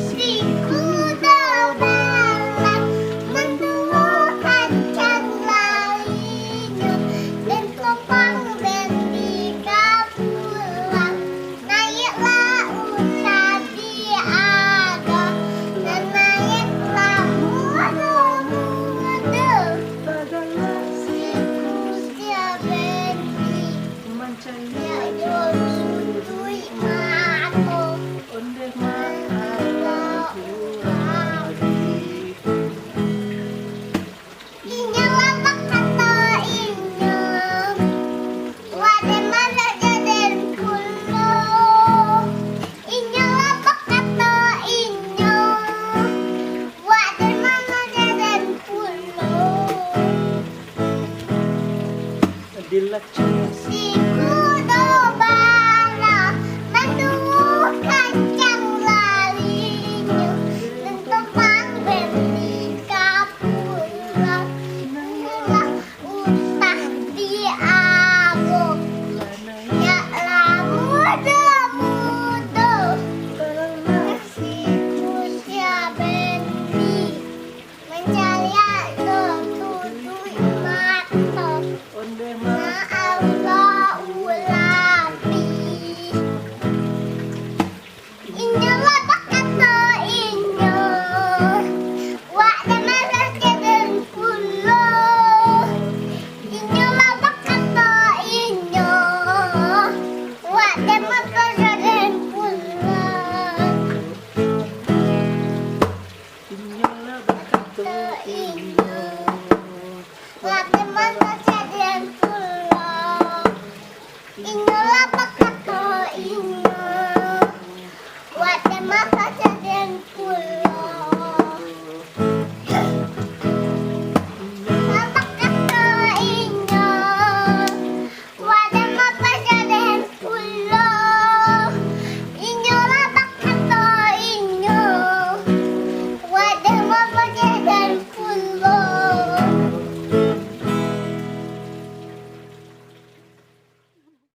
si kudo balang, Manduo kancang larinyo, Ditumpang Bendi pulang, Naiaklah usah diago, Naiaklah mudo-mudo, si Kusia Bendi, diago suduik mato, Ondeh Rabbi. Inyo kato inyo, Aden Aden pulo. Inyo kato inyo, Aden Aden pulo. Dilacuik. Si kudo balang, Manduo kancang larinyo, Ditumpang Bendi pulang, Naiaklah usah diago, Naiaklah mudo-mudo, si Kusia Bendi, caliak suduik mato, Ondeh Allahu Rabbi. Inyo kato inyo, Aden Aden pulo. Inyo kato inyo, Aden Aden pulang. Inyolah berkato Inyo, Aden Aden pulang. Inyo